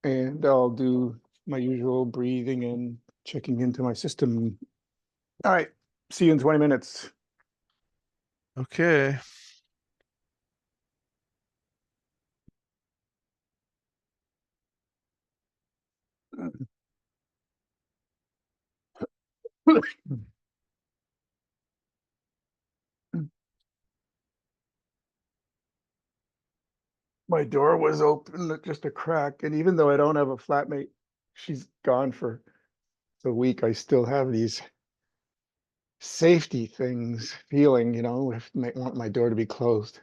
and I'll do my usual breathing and checking into my system. All right, see you in 20 minutes. Okay. My door was open, just a crack, and even though I don't have a flatmate, she's gone for a week, I still have these safety things feeling, if I want my door to be closed.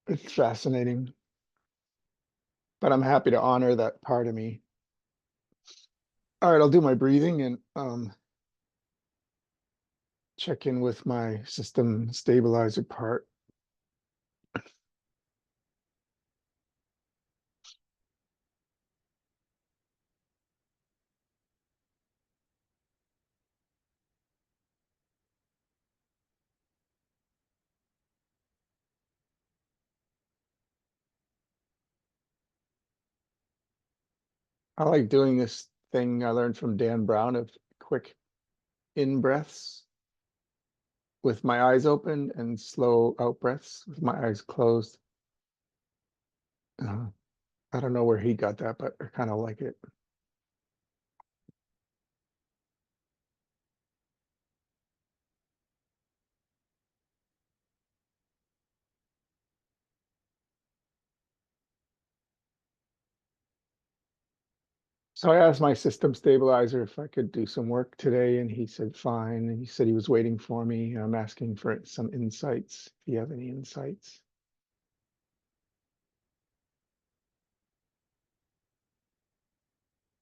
It's fascinating, but I'm happy to honor that part of me. All right, I'll do my breathing and check in with my system stabilizer part. I like doing this thing I learned from Dan Brown of quick in breaths with my eyes open and slow out breaths with my eyes closed. Uh, I don't know where he got that, but I kind of like it. So I asked my system stabilizer if I could do some work today, and he said fine. And he said he was waiting for me. I'm asking for some insights, if you have any insights.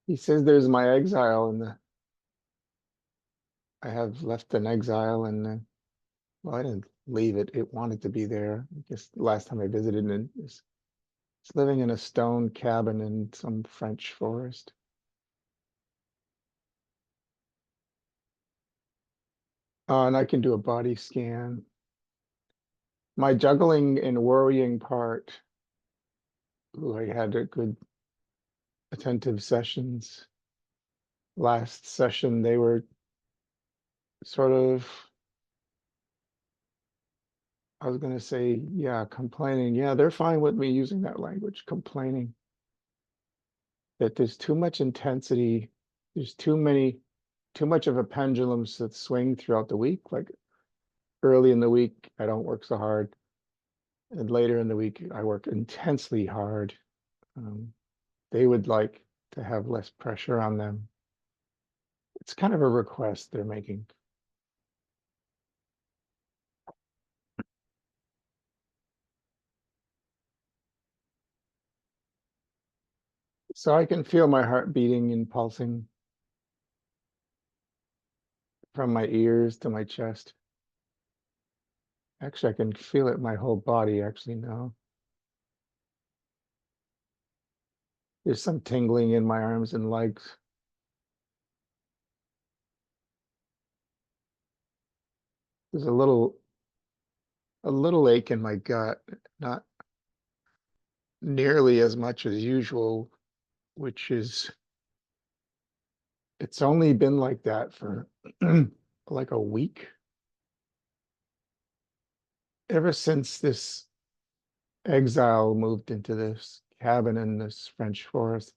He says there's my exile, and I have left an exile, and well, I didn't leave it. It wanted to be there. I guess the last time I visited, and it's living in a stone cabin in some French forest. And I can do a body scan. My juggling and worrying part, ooh, I had a good attentive sessions. Last session, they were sort of, I was going to say, yeah, complaining. Yeah, they're fine with me using that language, complaining that there's too much intensity. There's too much of a pendulum that swing throughout the week. Like early in the week, I don't work so hard. And later in the week, I work intensely hard. Um, they would like to have less pressure on them. It's kind of a request they're making. So I can feel my heart beating and pulsing from my ears to my chest. Actually, I can feel it in my whole body actually now. There's some tingling in my arms and legs. There's a little ache in my gut, not nearly as much as usual, which is, it's only been like that for like a week. Ever since this exile moved into this cabin in this French forest.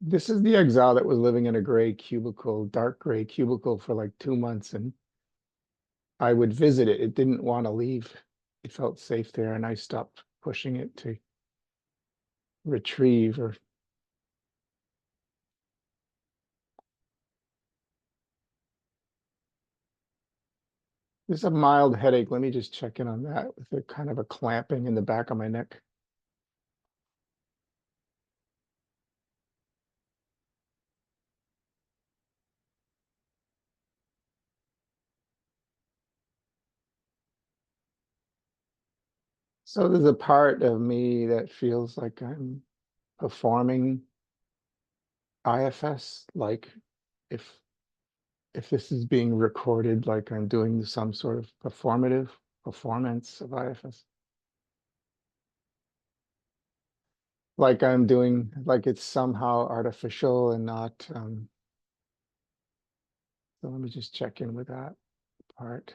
This is the exile that was living in a gray cubicle, dark gray cubicle for like 2 months, and I would visit it. It didn't want to leave. It felt safe there, and I stopped pushing it to retrieve or there's a mild headache. Let me just check in on that with a kind of a clamping in the back of my neck. So there's a part of me that feels like I'm performing IFS, like if if this is being recorded, like I'm doing some sort of performative performance of IFS. like I'm doing, like it's somehow artificial and not, so let me just check in with that part.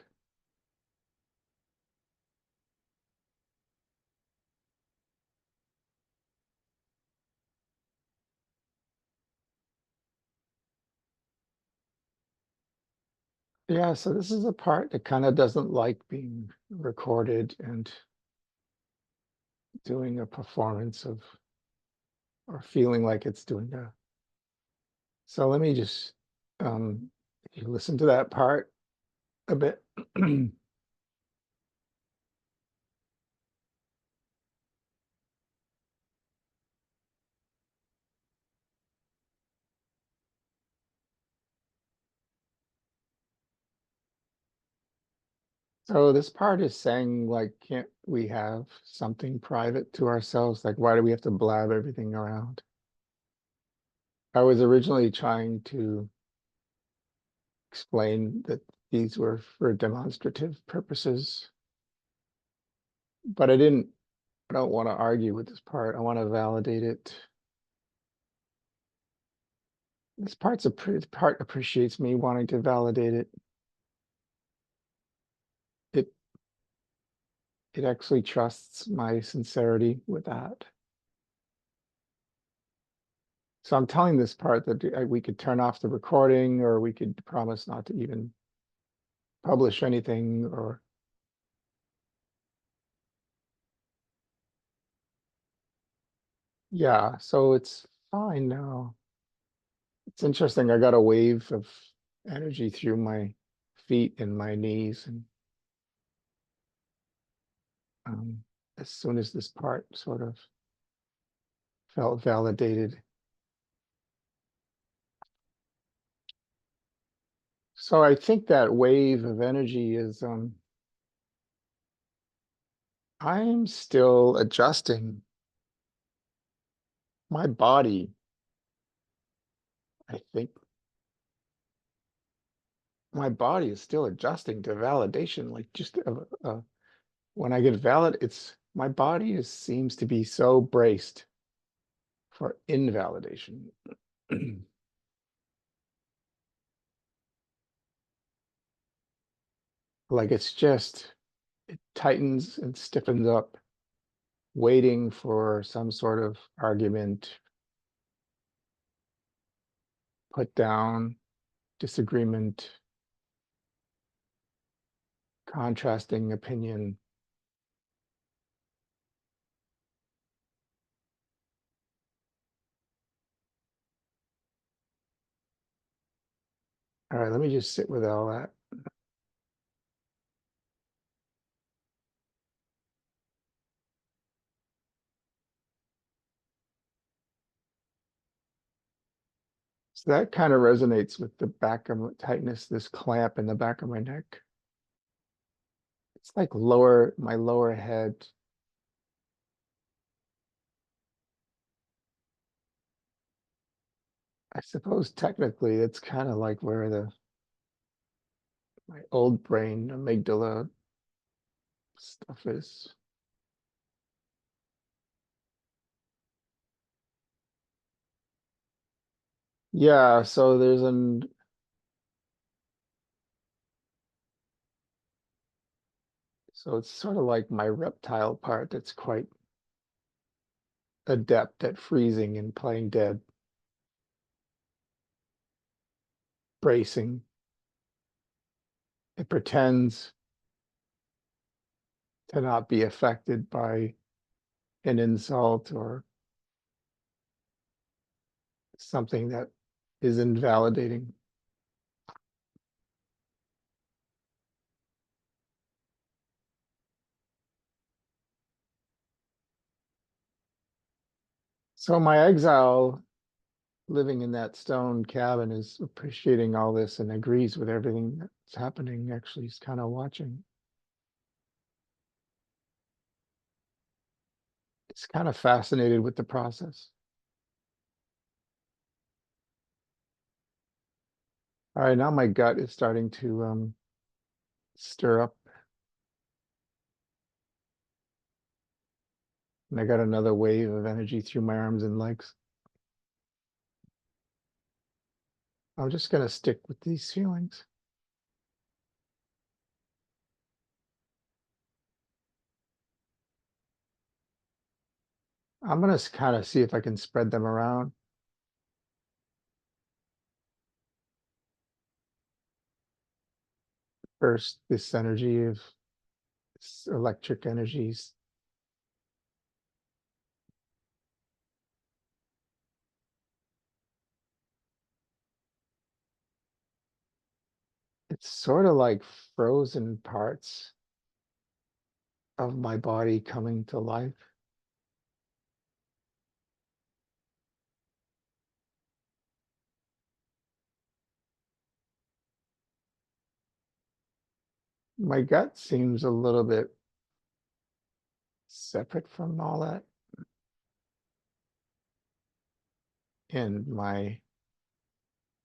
Yeah, so this is a part that kind of doesn't like being recorded and doing a performance of, or feeling like it's doing a. So let me just, if you listen to that part a bit. So this part is saying, like, can't we have something private to ourselves? Like, why do we have to blab everything around? I was originally trying to explain that these were for demonstrative purposes, but I don't want to argue with this part. I want to validate it. Part appreciates me wanting to validate it. It it actually trusts my sincerity with that. So I'm telling this part that we could turn off the recording, or we could promise not to even publish anything, or yeah, so it's fine now. It's interesting. I got a wave of energy through my feet and my knees, and um, as soon as this part sort of felt validated. So I think that wave of energy is I'm still adjusting my body. I think my body is still adjusting to validation. Like just when I get valid, it's my body seems to be so braced for invalidation. Like it's just, it tightens and stiffens up, waiting for some sort of argument, put down, disagreement, contrasting opinion. All right, let me just sit with all that. So that kind of resonates with the back of my tightness, this clamp in the back of my neck. It's like my lower head. I suppose technically it's kind of like where my old brain amygdala stuff is. Yeah, so it's sort of like my reptile part that's quite adept at freezing and playing dead, bracing. It pretends to not be affected by an insult or something that is invalidating. So my exile living in that stone cabin is appreciating all this and agrees with everything that's happening. Actually, he's kind of watching. It's kind of fascinated with the process. All right, now my gut is starting to stir up. And I got another wave of energy through my arms and legs. I'm just going to stick with these feelings. I'm going to kind of see if I can spread them around. First, this energy of electric energies. It's sort of like frozen parts of my body coming to life. My gut seems a little bit separate from all that. And my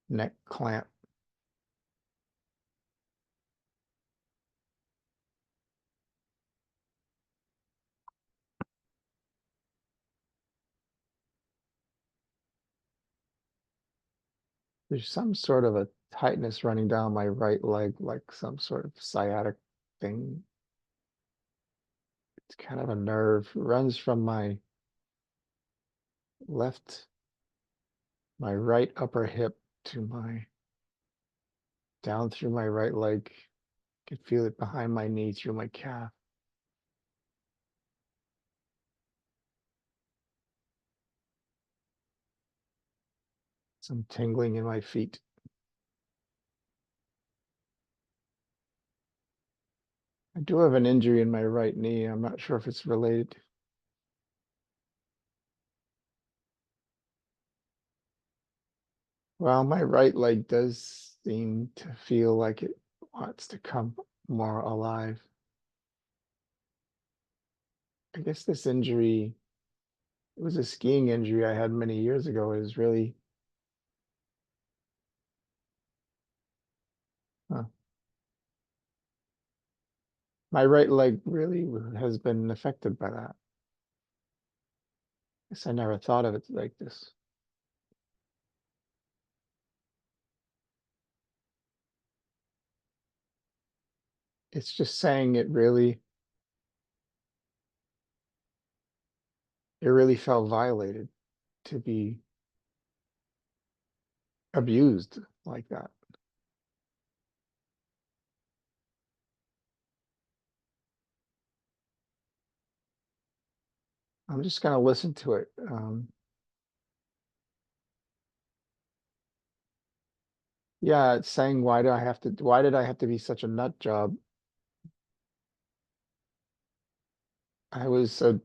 neck clamp. There's some sort of a tightness running down my right leg, like some sort of sciatic thing. It's kind of a nerve. It runs from my left, my right upper hip to my down through my right leg. I can feel it behind my knee through my calf. Some tingling in my feet. I do have an injury in my right knee. I'm not sure if it's related. Well, my right leg does seem to feel like it wants to come more alive. I guess this injury, it was a skiing injury I had many years ago, is really, huh. My right leg really has been affected by that. Guess I never thought of it like this. It's just saying it really felt violated to be abused like that. I'm just gonna listen to it. Yeah, it's saying why did I have to be such a nut job? I was a,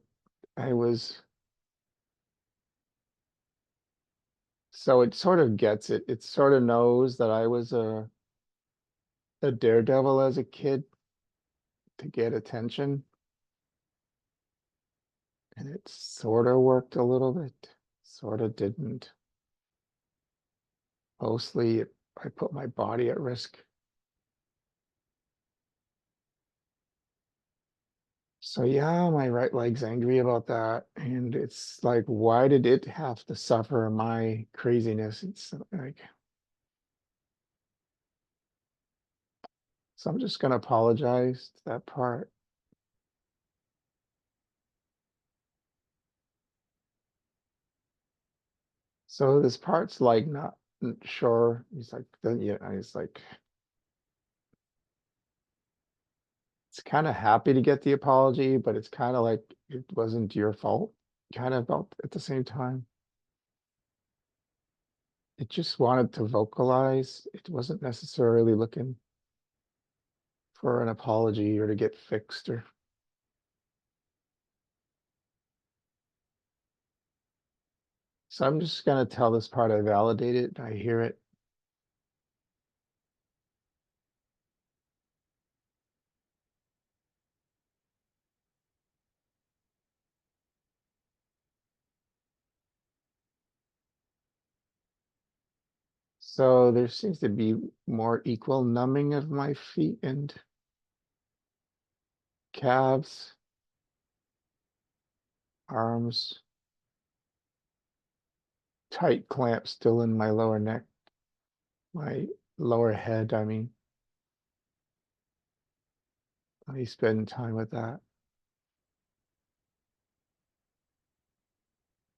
I was, so it sort of gets it. It sort of knows that I was a daredevil as a kid to get attention. And it sort of worked a little bit, sort of didn't. Mostly I put my body at risk. So yeah, my right leg's angry about that. And it's like, why did it have to suffer my craziness? It's like, so I'm just gonna apologize to that part. So this part's like not sure. He's like, then yeah, he's like, it's kind of happy to get the apology, but it's kind of like it wasn't your fault, kind of felt at the same time. It just wanted to vocalize. It wasn't necessarily looking for an apology or to get fixed or so I'm just gonna tell this part I validate it, I hear it. So there seems to be more equal numbing of my feet and calves. arms, tight clamp still in my lower neck, my lower head, I mean. I spend time with that.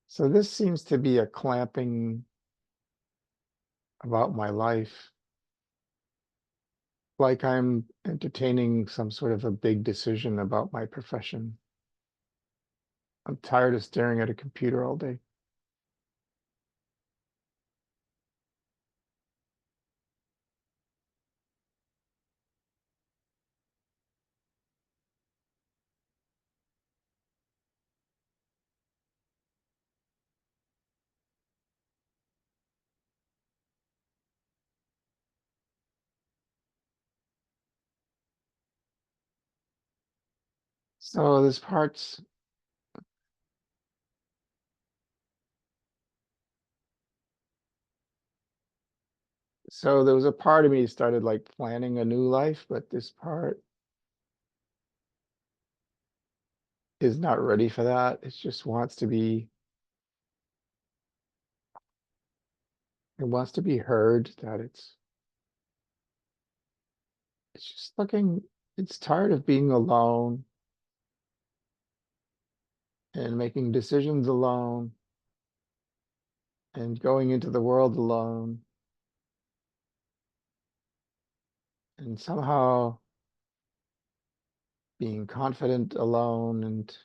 So this seems to be a clamping about my life, like I'm entertaining some sort of a big decision about my profession. I'm tired of staring at a computer all day. So this part's, so there was a part of me that started like planning a new life, but this part is not ready for that. It just wants to be, it wants to be heard that it's just looking, it's tired of being alone and making decisions alone and going into the world alone and somehow being confident alone and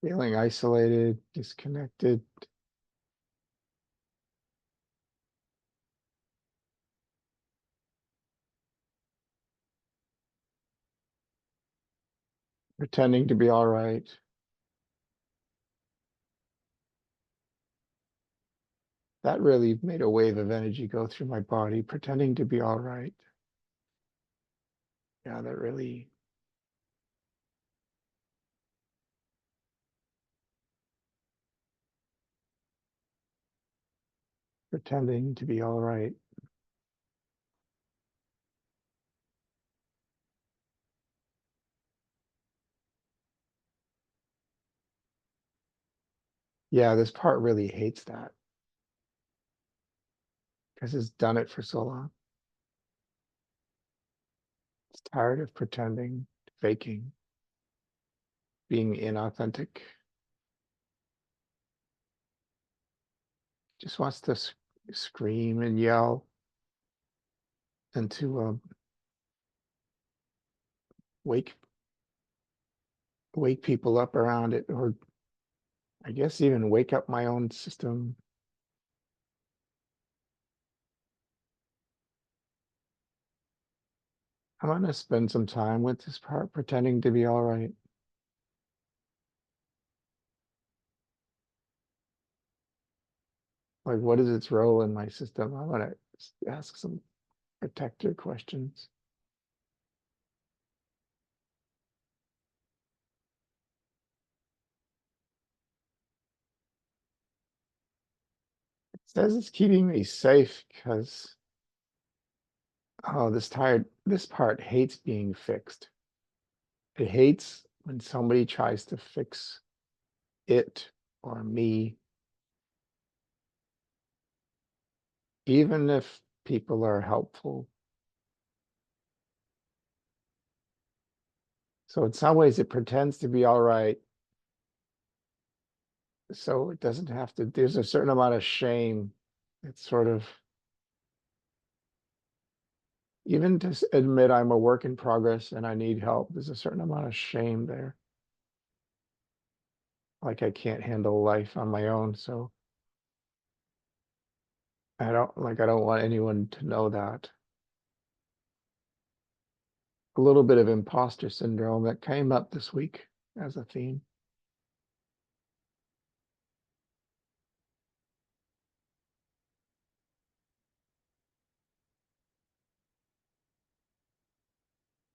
feeling isolated, disconnected, pretending to be all right. That really made a wave of energy go through my body, pretending to be all right. Yeah, that really, pretending to be all right. Yeah, this part really hates that because it's done it for so long. It's tired of pretending, faking, being inauthentic. Just wants to scream and yell and to wake wake people up around it, or I guess even wake up my own system. I'm gonna spend some time with this part, pretending to be all right. Like, what is its role in my system? I want to ask some protector questions. It says it's keeping me safe because, oh, this part hates being fixed. It hates when somebody tries to fix it or me, even if people are helpful. So in some ways it pretends to be all right. So it doesn't have to, there's a certain amount of shame. It's sort of, even to admit I'm a work in progress and I need help, there's a certain amount of shame there. Like I can't handle life on my own. So I don't want anyone to know that. A little bit of imposter syndrome that came up this week as a theme.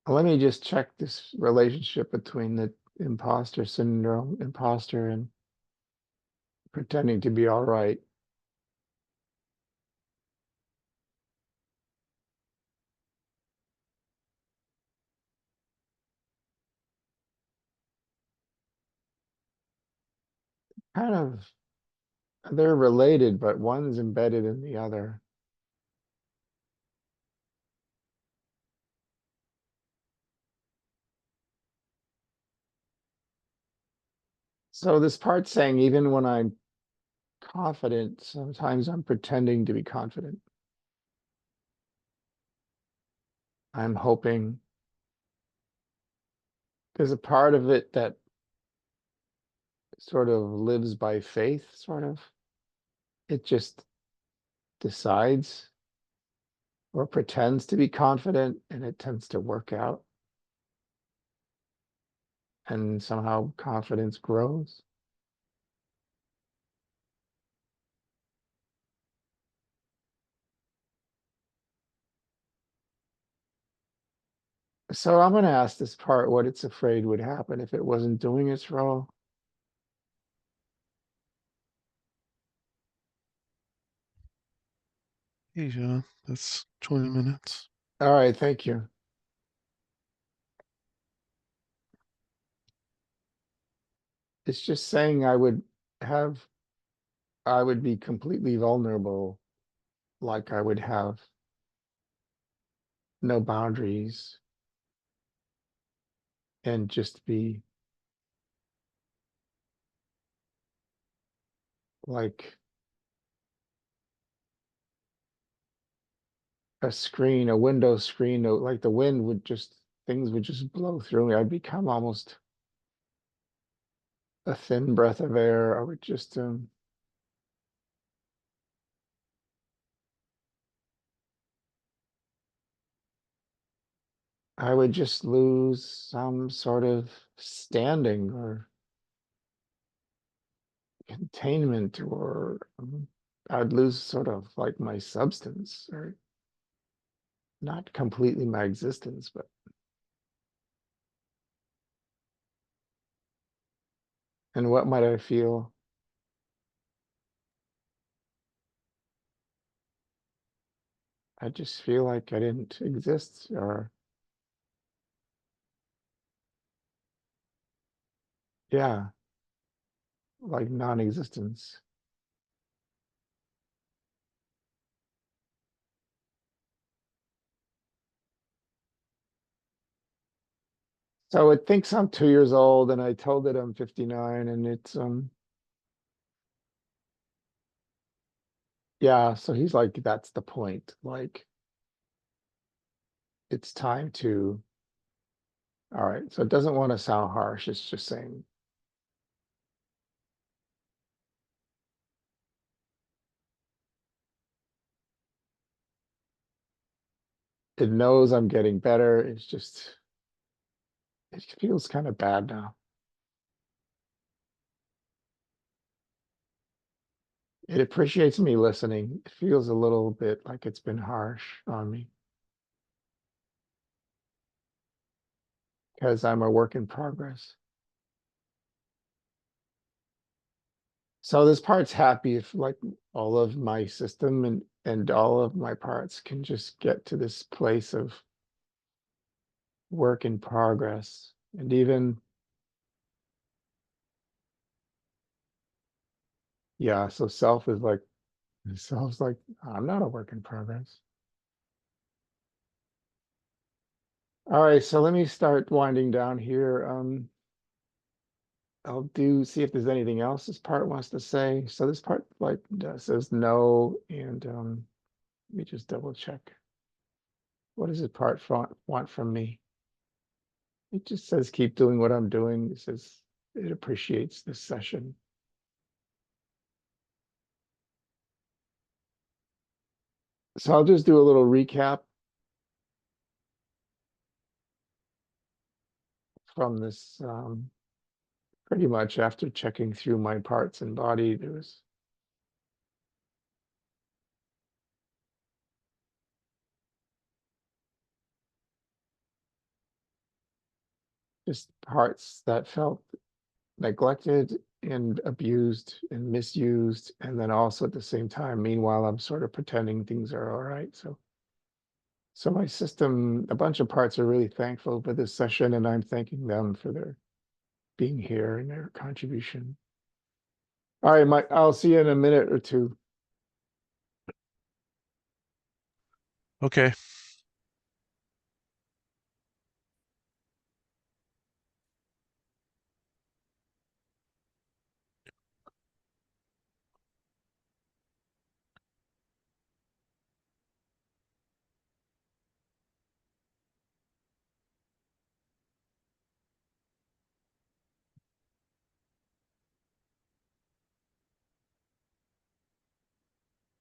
Let me just check this relationship between the imposter syndrome, imposter, and pretending to be all right. kind of, they're related, but one's embedded in the other. So this part's saying even when I'm confident, sometimes I'm pretending to be confident. I'm hoping. There's a part of it that sort of lives by faith, sort of. It just decides or pretends to be confident, and it tends to work out. And somehow confidence grows. So I'm going to ask this part what it's afraid would happen if it wasn't doing its role. Hey, John, that's 20 minutes. All right, thank you. It's just saying have, I would be completely vulnerable, like I would have no boundaries and just be like a screen, a window screen, like the wind would just, things would just blow through me. I'd become almost a thin breath of air. I would just, I would just lose some sort of standing or containment, or I'd lose sort of like my substance, or not completely my existence, but and what might I feel? I just feel like I didn't exist, or yeah, like non-existence. So it thinks I'm 2 years old, and I told it I'm 59, and it's yeah, so he's like, that's the point. Like, it's time to, all right. So it doesn't want to sound harsh. It's just saying it knows I'm getting better. It's just, it feels kind of bad now. It appreciates me listening. It feels a little bit like it's been harsh on me because I'm a work in progress. So this part's happy if like all of my system and all of my parts can just get to this place of work in progress. And even, yeah, so self's like, I'm not a work in progress. All right, so let me start winding down here. I'll see if there's anything else this part wants to say. So this part like says no, and let me just double check. What does this part want from me? It just says keep doing what I'm doing. It says it appreciates this session. So I'll just do a little recap from this. Pretty much after checking through my parts and body, there was just parts that felt neglected and abused and misused. And then also at the same time, meanwhile, I'm sort of pretending things are all right. So my system, a bunch of parts are really thankful for this session, and I'm thanking them for their being here and their contribution. All right, Mike, I'll see you in a minute or two. Okay.